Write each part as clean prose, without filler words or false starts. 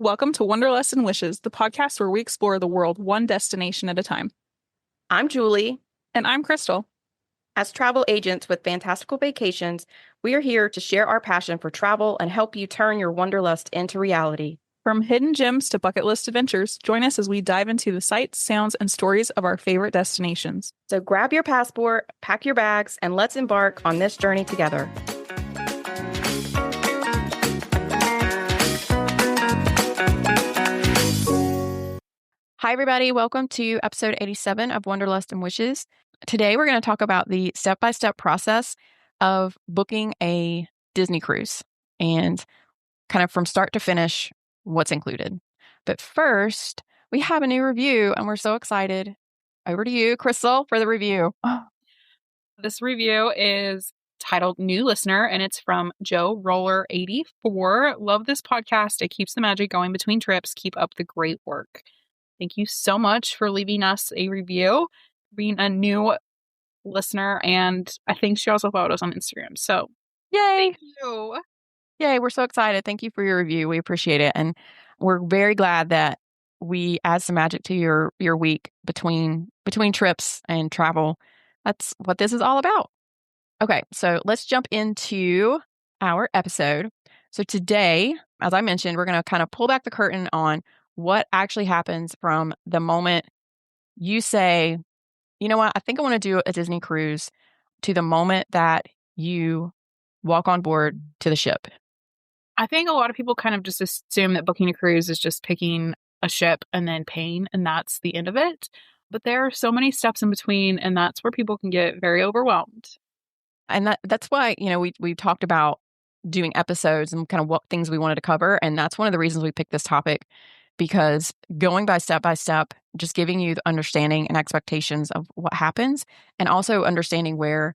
Welcome to Wanderlust and Wishes, the podcast where we explore the world one destination at a time. I'm Julie. And I'm Crystal. As travel agents with Fantastical Vacations, we are here to share our passion for travel and help you turn your wanderlust into reality. From hidden gems to bucket list adventures, join us as we dive into the sights, sounds, and stories of our favorite destinations. So grab your passport, pack your bags, and let's embark on this journey together. Hi, everybody. Welcome to episode 87 of Wanderlust and Wishes. Today, we're going to talk about the step-by-step process of booking a Disney cruise and kind of from start to finish, what's included. But first, we have a new review and we're so excited. Over to you, Crystal, for the review. This review is titled New Listener, and it's from Joe Roller 84. Love this podcast. It keeps the magic going between trips. Keep up the great work. Thank you so much for leaving us a review, being a new listener, and I think she also followed us on Instagram. So, Yay! Thank you. Yay, we're so excited. Thank you for your review. We appreciate it. And we're very glad that we add some magic to your week between trips and travel. That's what this is all about. Okay, so let's jump into our episode. So today, as I mentioned, we're going to kind of pull back the curtain on what actually happens from the moment you say, you know what, I think I want to do a Disney cruise, to the moment that you walk on board to the ship. I think a lot of people kind of just assume that booking a cruise is just picking a ship and then paying, and that's the end of it. But there are so many steps in between, and that's where people can get very overwhelmed. And that's why, we talked about doing episodes and kind of what things we wanted to cover. And that's one of the reasons we picked this topic, because going by step, just giving you the understanding and expectations of what happens, and also understanding where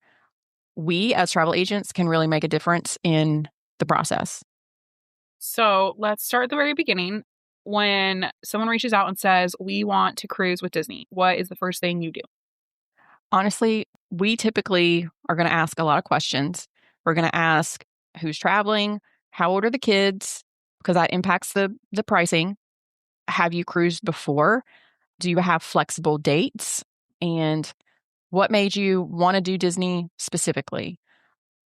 we as travel agents can really make a difference in the process. So let's start at the very beginning. When someone reaches out and says, we want to cruise with Disney, what is the first thing you do? Honestly, we typically are going to ask a lot of questions. We're going to ask who's traveling, how old are the kids, because that impacts the pricing. Have you cruised before? Do you have flexible dates? And what made you want to do Disney specifically?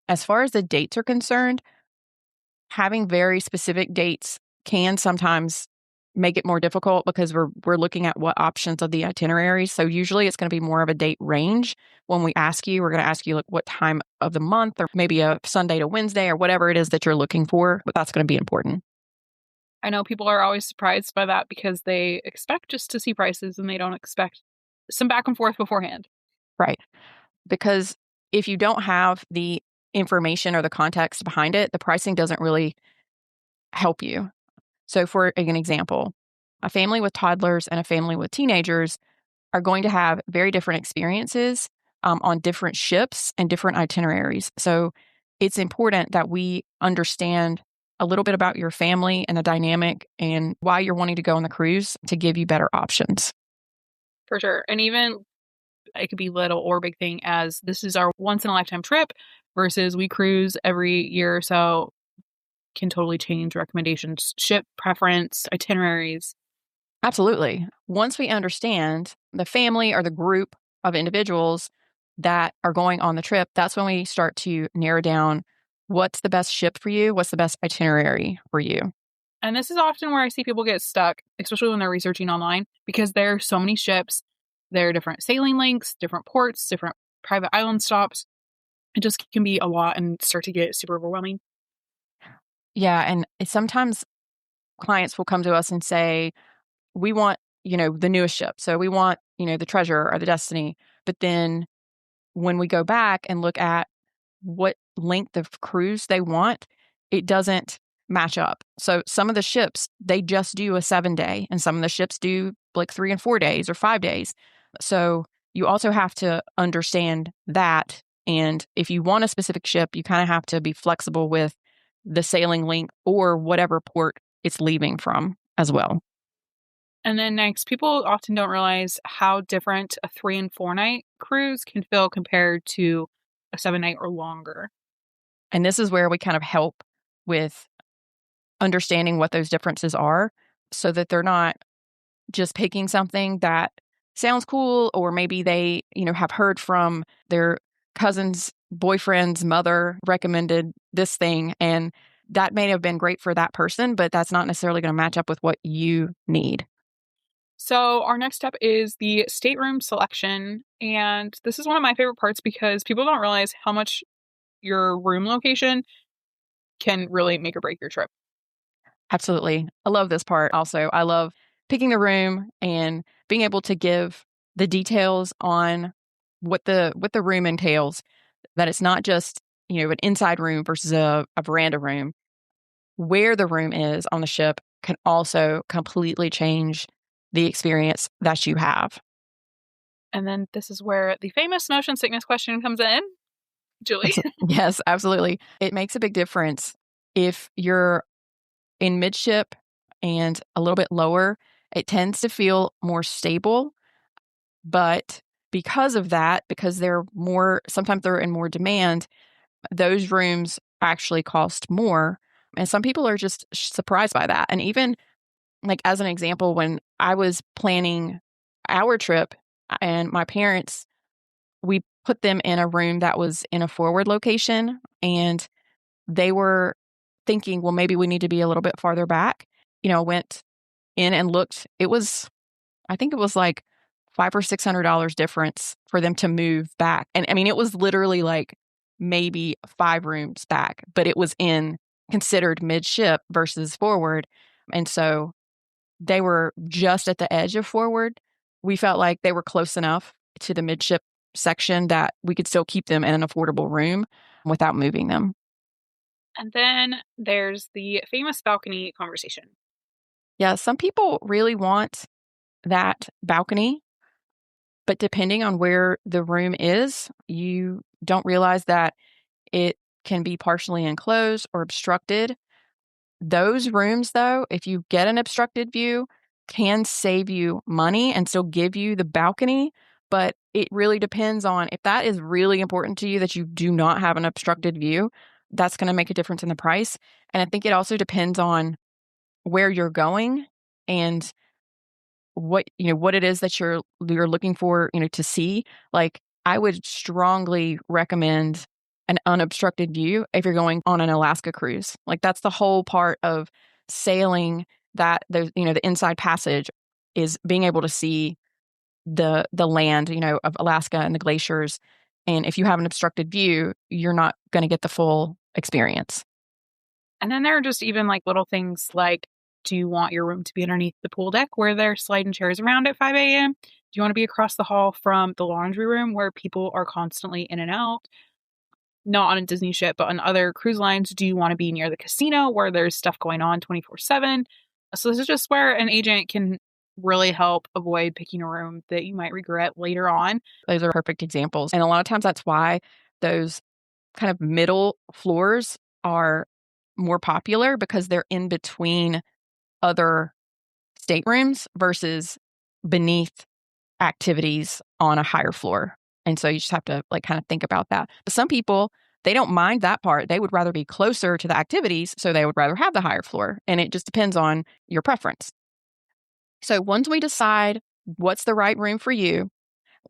As far as the dates are concerned, having very specific dates can sometimes make it more difficult, because we're looking at what options of the itineraries. So usually it's going to be more of a date range. When we ask you, we're going to ask you like what time of the month, or maybe a Sunday to Wednesday, or whatever it is that you're looking for, but that's going to be important. I know people are always surprised by that because they expect just to see prices and they don't expect some back and forth beforehand. Right. Because if you don't have the information or the context behind it, the pricing doesn't really help you. So for an example, a family with toddlers and a family with teenagers are going to have very different experiences on different ships and different itineraries. So it's important that we understand a little bit about your family and the dynamic and why you're wanting to go on the cruise to give you better options. For sure. And even it could be little or big thing, as this is our once in a lifetime trip versus we cruise every year or so, can totally change recommendations, ship preference, itineraries. Absolutely. Once we understand the family or the group of individuals that are going on the trip, that's when we start to narrow down what's the best ship for you, what's the best itinerary for you. And this is often where I see people get stuck, especially when they're researching online, because there are so many ships. There are different sailing links, different ports, different private island stops. It just can be a lot and start to get super overwhelming. Yeah. And sometimes clients will come to us and say, we want, the newest ship. So we want, the Treasure or the Destiny. But then when we go back and look at what length of cruise they want, it doesn't match up. So some of the ships, they just do a 7-day, and some of the ships do like 3 and 4 days or 5 days. So you also have to understand that. And if you want a specific ship, you kind of have to be flexible with the sailing length or whatever port it's leaving from as well. And then next, people often don't realize how different a 3 and 4 night cruise can feel compared to a 7-night or longer. And this is where we kind of help with understanding what those differences are. so that they're not just picking something that sounds cool, or maybe they, have heard from their cousin's boyfriend's mother recommended this thing, and that may have been great for that person, but that's not necessarily going to match up with what you need. So our next step is the stateroom selection. And this is one of my favorite parts because people don't realize how much your room location can really make or break your trip. Absolutely. I love this part also. I love picking the room and being able to give the details on what the room entails, that it's not just, an inside room versus a veranda room. Where the room is on the ship can also completely change the experience that you have. And then this is where the famous motion sickness question comes in. Julie? Yes, absolutely. It makes a big difference if you're in midship and a little bit lower. It tends to feel more stable, but because of that, because sometimes they're in more demand, those rooms actually cost more. And some people are just surprised by that. And even like as an example, when I was planning our trip and my parents, we put them in a room that was in a forward location, and they were thinking, well, maybe we need to be a little bit farther back. Went in and looked. I think it was like $500 or $600 difference for them to move back. And I mean, it was literally like maybe 5 rooms back, but it was considered midship versus forward. And so they were just at the edge of forward. We felt like they were close enough to the midship section that we could still keep them in an affordable room without moving them. And then there's the famous balcony conversation. Yeah, some people really want that balcony, but depending on where the room is, you don't realize that it can be partially enclosed or obstructed. Those rooms, though, if you get an obstructed view, can save you money and still give you the balcony. But it really depends on if that is really important to you, that you do not have an obstructed view, that's going to make a difference in the price. And I think it also depends on where you're going and what it is that you're looking for, to see. Like, I would strongly recommend an unobstructed view if you're going on an Alaska cruise. Like, that's the whole part of sailing, that the inside passage is being able to see the land, of Alaska and the glaciers. And if you have an obstructed view, you're not going to get the full experience. And then there are just even like little things like, do you want your room to be underneath the pool deck where they're sliding chairs around at 5 a.m.? Do you want to be across the hall from the laundry room where people are constantly in and out? Not on a Disney ship, but on other cruise lines. Do you want to be near the casino where there's stuff going on 24/7? So this is just where an agent can really help avoid picking a room that you might regret later on. Those are perfect examples. And a lot of times that's why those kind of middle floors are more popular, because they're in between other staterooms versus beneath activities on a higher floor. And so you just have to like kind of think about that. But some people, they don't mind that part. They would rather be closer to the activities, so they would rather have the higher floor. And it just depends on your preference. So once we decide what's the right room for you,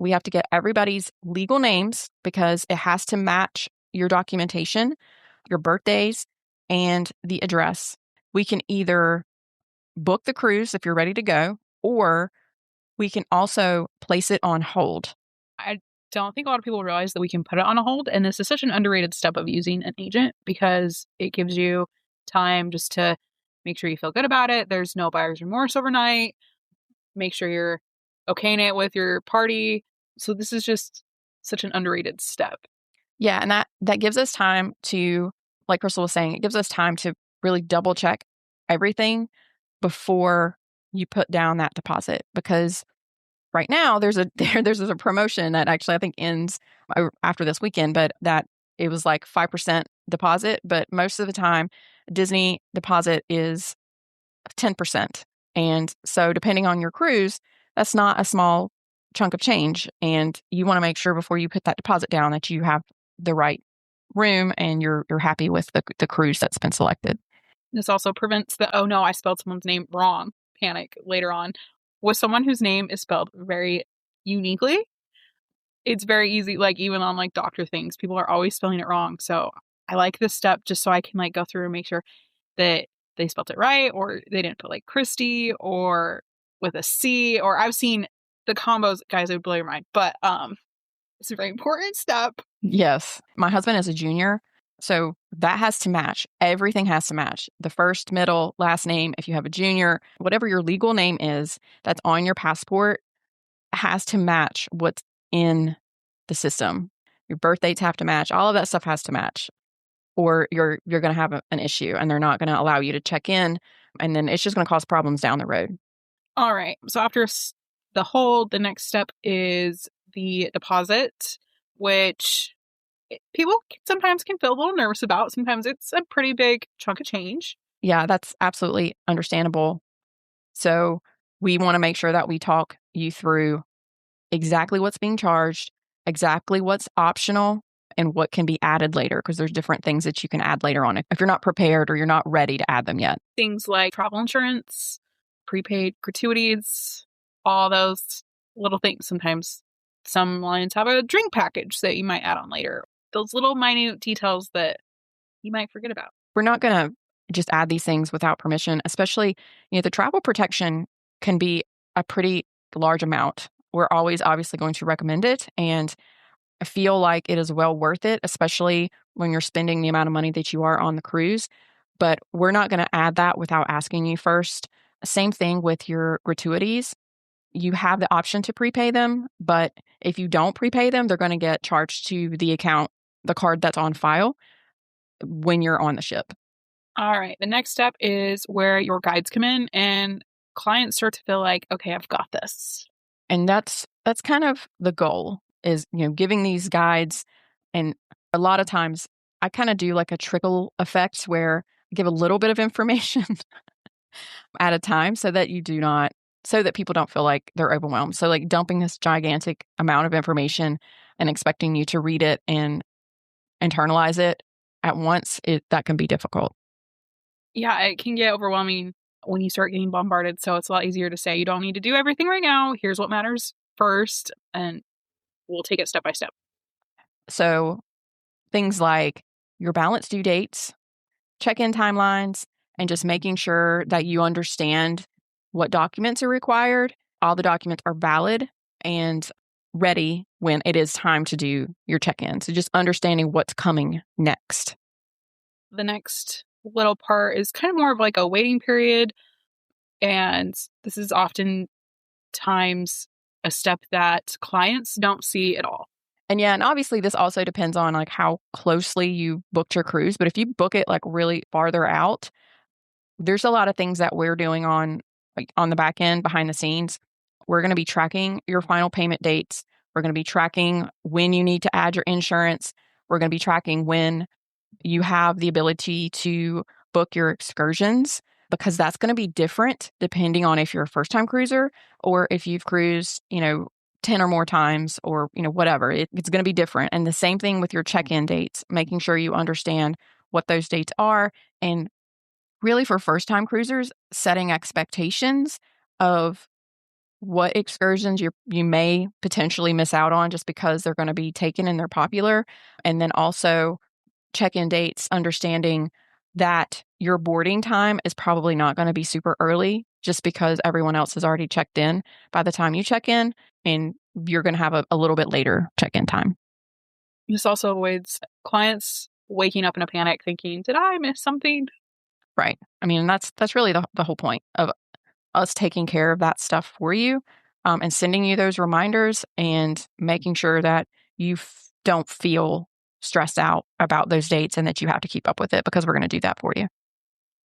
we have to get everybody's legal names, because it has to match your documentation, your birthdays, and the address. We can either book the cruise if you're ready to go, or we can also place it on hold. I don't think a lot of people realize that we can put it on a hold. And this is such an underrated step of using an agent because it gives you time just to make sure you feel good about it. There's no buyer's remorse overnight. Make sure you're okaying it with your party. So this is just such an underrated step. Yeah, and that gives us time to, like Crystal was saying, it gives us time to really double check everything before you put down that deposit. Because right now there's a promotion that actually I think ends after this weekend, but that it was like 5% deposit, but most of the time Disney deposit is 10%. And so depending on your cruise, that's not a small chunk of change. And you want to make sure before you put that deposit down that you have the right room and you're happy with the cruise that's been selected. This also prevents the, oh no, I spelled someone's name wrong panic later on with someone whose name is spelled very uniquely. It's very easy, like even on like doctor things, people are always spelling it wrong. So I like this step just so I can like go through and make sure that they spelled it right, or they didn't put like Christy or with a C, or I've seen the combos, guys, it would blow your mind. But it's a very important step. Yes. My husband is a junior, so that has to match. Everything has to match. The first, middle, last name. If you have a junior, whatever your legal name is that's on your passport has to match what's in the system. Your birth dates have to match. All of that stuff has to match, or you're going to have an issue, and they're not going to allow you to check in, and then it's just going to cause problems down the road. All right. So after the hold, the next step is the deposit, which people sometimes can feel a little nervous about. Sometimes it's a pretty big chunk of change. Yeah, that's absolutely understandable. So we want to make sure that we talk you through exactly what's being charged, exactly what's optional, and what can be added later, because there's different things that you can add later on if you're not prepared or you're not ready to add them yet. Things like travel insurance, prepaid gratuities, all those little things. Sometimes some lines have a drink package that you might add on later. Those little minute details that you might forget about. We're not going to just add these things without permission, especially, the travel protection can be a pretty large amount. We're always obviously going to recommend it, and I feel like it is well worth it, especially when you're spending the amount of money that you are on the cruise. But we're not going to add that without asking you first. Same thing with your gratuities. You have the option to prepay them, but if you don't prepay them, they're going to get charged to the account, the card that's on file when you're on the ship. All right. The next step is where your guides come in and clients start to feel like, okay, I've got this. And that's kind of the goal is, giving these guides. And a lot of times I kind of do like a trickle effect where I give a little bit of information at a time so that people don't feel like they're overwhelmed. So like dumping this gigantic amount of information and expecting you to read it and internalize it at once, that can be difficult. Yeah, it can get overwhelming when you start getting bombarded. So it's a lot easier to say, you don't need to do everything right now. Here's what matters first. And we'll take it step by step. So things like your balance due dates, check-in timelines, and just making sure that you understand what documents are required. All the documents are valid and ready when it is time to do your check-in. So just understanding what's coming next. The next little part is kind of more of like a waiting period. And this is often times a step that clients don't see at all. And yeah, and obviously this also depends on like how closely you booked your cruise. But if you book it like really farther out, there's a lot of things that we're doing on the back end behind the scenes. We're going to be tracking your final payment dates. We're going to be tracking when you need to add your insurance. We're going to be tracking when you have the ability to book your excursions, because that's going to be different depending on if you're a first-time cruiser or if you've cruised, 10 or more times or, whatever. It's going to be different. And the same thing with your check-in dates, making sure you understand what those dates are. And really for first-time cruisers, setting expectations of what excursions you may potentially miss out on just because they're going to be taken and they're popular. And then also check-in dates, understanding that your boarding time is probably not going to be super early just because everyone else has already checked in by the time you check in, and you're going to have a little bit later check-in time. This also avoids clients waking up in a panic thinking, did I miss something? Right. I mean, that's really the whole point of us taking care of that stuff for you, and sending you those reminders and making sure that you don't feel stressed out about those dates and that you have to keep up with it, because we're going to do that for you.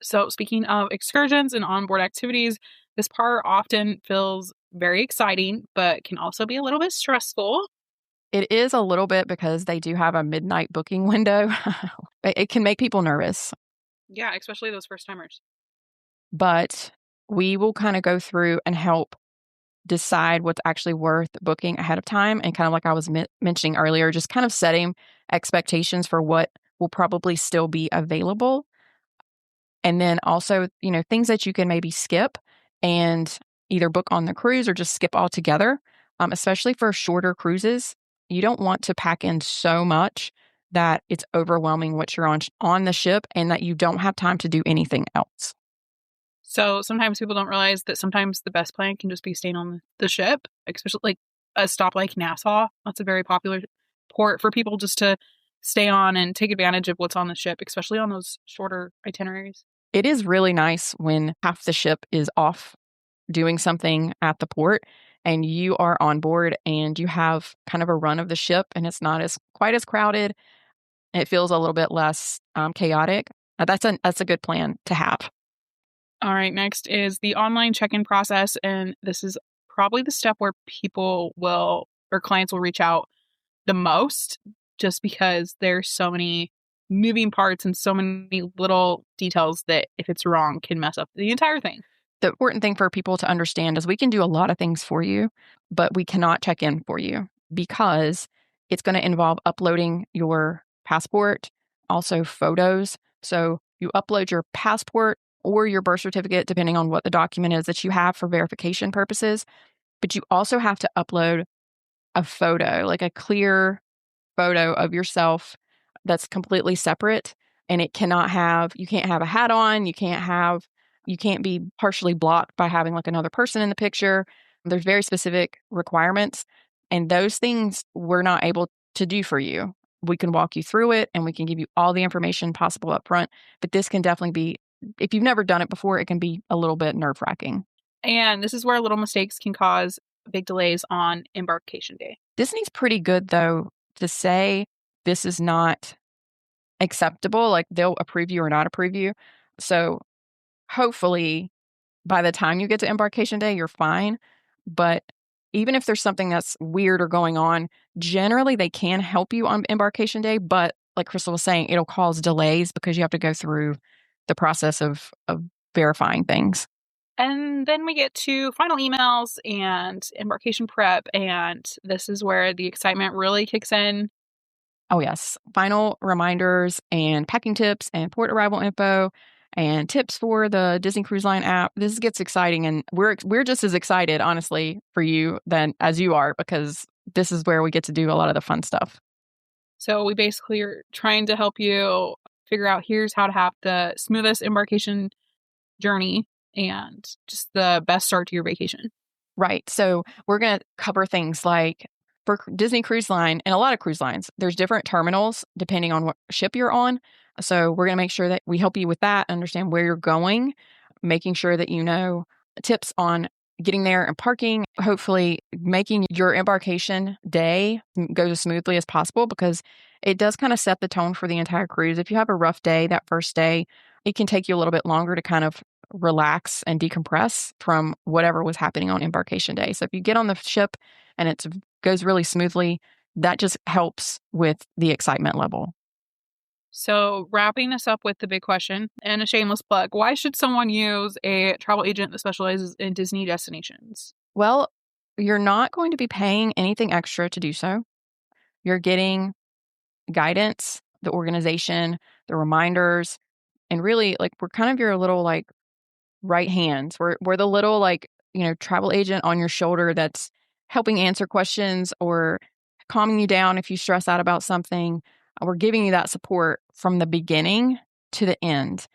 So speaking of excursions and onboard activities, this part often feels very exciting, but can also be a little bit stressful. It is a little bit because they do have a midnight booking window. It can make people nervous. Yeah, especially those first timers. But we will kind of go through and help decide what's actually worth booking ahead of time. And kind of like I was mentioning earlier, just kind of setting expectations for what will probably still be available. And then also, things that you can maybe skip and either book on the cruise or just skip altogether. Especially for shorter cruises, you don't want to pack in so much that it's overwhelming what you're on the ship and that you don't have time to do anything else. So sometimes people don't realize that sometimes the best plan can just be staying on the ship, especially like a stop like Nassau. That's a very popular port for people just to stay on and take advantage of what's on the ship, especially on those shorter itineraries. It is really nice when half the ship is off doing something at the port and you are on board and you have kind of a run of the ship and it's not as quite as crowded. It feels a little bit less chaotic. That's a good plan to have. All right, next is the online check-in process. And this is probably the step where people will, or clients will reach out the most, just because there's so many moving parts and so many little details that if it's wrong can mess up the entire thing. The important thing for people to understand is we can do a lot of things for you, but we cannot check in for you because it's going to involve uploading your passport, also photos. So you upload your passport or your birth certificate, depending on what the document is that you have for verification purposes. But you also have to upload a photo, like a clear photo of yourself that's completely separate. And you can't have a hat on, you can't be partially blocked by having like another person in the picture. There's very specific requirements. And those things we're not able to do for you. We can walk you through it and we can give you all the information possible up front. But this can definitely be, if you've never done it before, it can be a little bit nerve-wracking. And this is where little mistakes can cause big delays on embarkation day. Disney's pretty good, though, to say this is not acceptable. Like they'll approve you or not approve you. So hopefully by the time you get to embarkation day, you're fine. But even if there's something that's weird or going on, generally they can help you on embarkation day. But like Crystal was saying, it'll cause delays because you have to go through the process of verifying things. And then we get to final emails and embarkation prep. And this is where the excitement really kicks in. Oh, yes. Final reminders and packing tips and port arrival info and tips for the Disney Cruise Line app. This gets exciting, and we're just as excited, honestly, for you than as you are, because this is where we get to do a lot of the fun stuff. So we basically are trying to help you figure out here's how to have the smoothest embarkation journey and just the best start to your vacation. Right. So we're going to cover things like for Disney Cruise Line and a lot of cruise lines, there's different terminals depending on what ship you're on. So we're going to make sure that we help you with that, understand where you're going, making sure that you know tips on getting there and parking, hopefully making your embarkation day go as smoothly as possible because it does kind of set the tone for the entire cruise. If you have a rough day, that first day, it can take you a little bit longer to kind of relax and decompress from whatever was happening on embarkation day. So if you get on the ship and it goes really smoothly, that just helps with the excitement level. So wrapping this up with the big question and a shameless plug, why should someone use a travel agent that specializes in Disney destinations? Well, you're not going to be paying anything extra to do so. You're getting guidance, the organization, the reminders, and really like we're kind of your little like right hands. We're the little like, travel agent on your shoulder that's helping answer questions or calming you down if you stress out about something. We're giving you that support from the beginning to the end.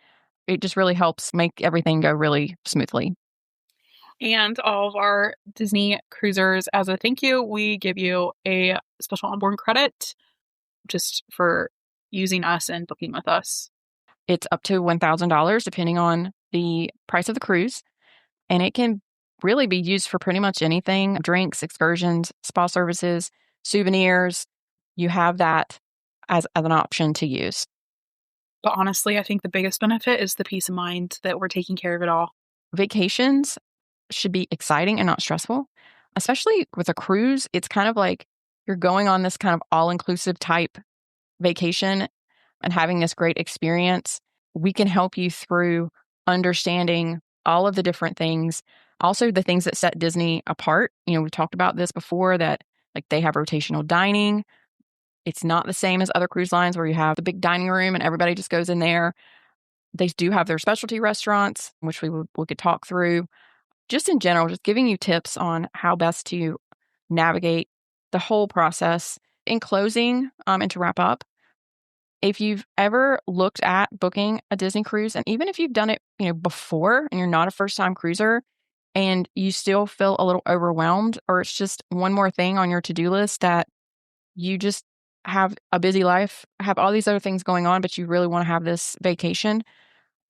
It just really helps make everything go really smoothly. And all of our Disney cruisers, as a thank you, we give you a special onboard credit just for using us and booking with us. It's up to $1,000 depending on the price of the cruise. And it can really be used for pretty much anything, drinks, excursions, spa services, souvenirs. You have that as an option to use. But honestly, I think the biggest benefit is the peace of mind that we're taking care of it all. Vacations should be exciting and not stressful, especially with a cruise. It's kind of like you're going on this kind of all-inclusive type vacation and having this great experience. We can help you through understanding all of the different things. Also, the things that set Disney apart. We've talked about this before that like they have rotational dining. It's not the same as other cruise lines where you have the big dining room and everybody just goes in there. They do have their specialty restaurants, which we could talk through. just in general, just giving you tips on how best to navigate the whole process. In closing, and to wrap up, if you've ever looked at booking a Disney cruise, and even if you've done it, before and you're not a first-time cruiser and you still feel a little overwhelmed, or it's just one more thing on your to-do list that you just have a busy life, have all these other things going on, but you really want to have this vacation,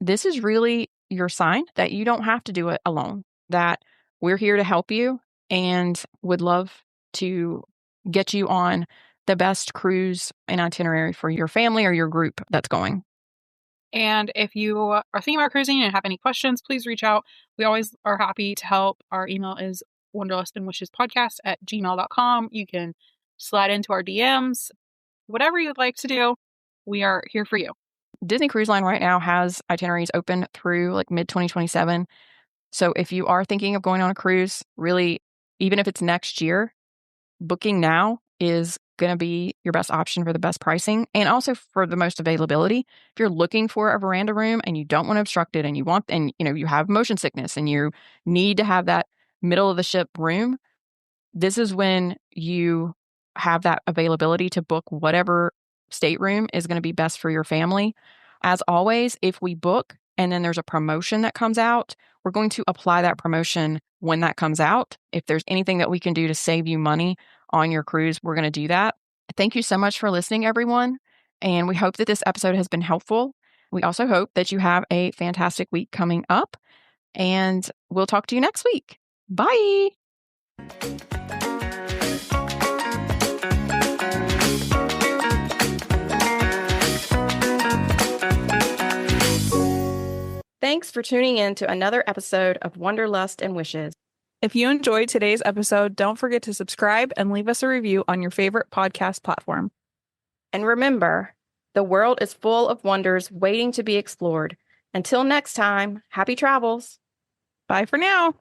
this is really your sign that you don't have to do it alone, that we're here to help you and would love to get you on the best cruise and itinerary for your family or your group that's going. And if you are thinking about cruising and have any questions, please reach out. We always are happy to help. Our email is wanderlustandwishespodcast@gmail.com. You can slide into our DMs, whatever you'd like to do. We are here for you. Disney Cruise Line right now has itineraries open through like mid-2027. So if you are thinking of going on a cruise, really, even if it's next year, booking now is going to be your best option for the best pricing and also for the most availability. If you're looking for a veranda room and you don't want to obstruct it and you have motion sickness and you need to have that middle of the ship room, this is when you have that availability to book whatever stateroom is going to be best for your family. As always, if we book and then there's a promotion that comes out, we're going to apply that promotion when that comes out. If there's anything that we can do to save you money on your cruise, we're going to do that. Thank you so much for listening, everyone. And we hope that this episode has been helpful. We also hope that you have a fantastic week coming up. And we'll talk to you next week. Bye. Thanks for tuning in to another episode of Wanderlust and Wishes. If you enjoyed today's episode, don't forget to subscribe and leave us a review on your favorite podcast platform. And remember, the world is full of wonders waiting to be explored. Until next time, happy travels. Bye for now.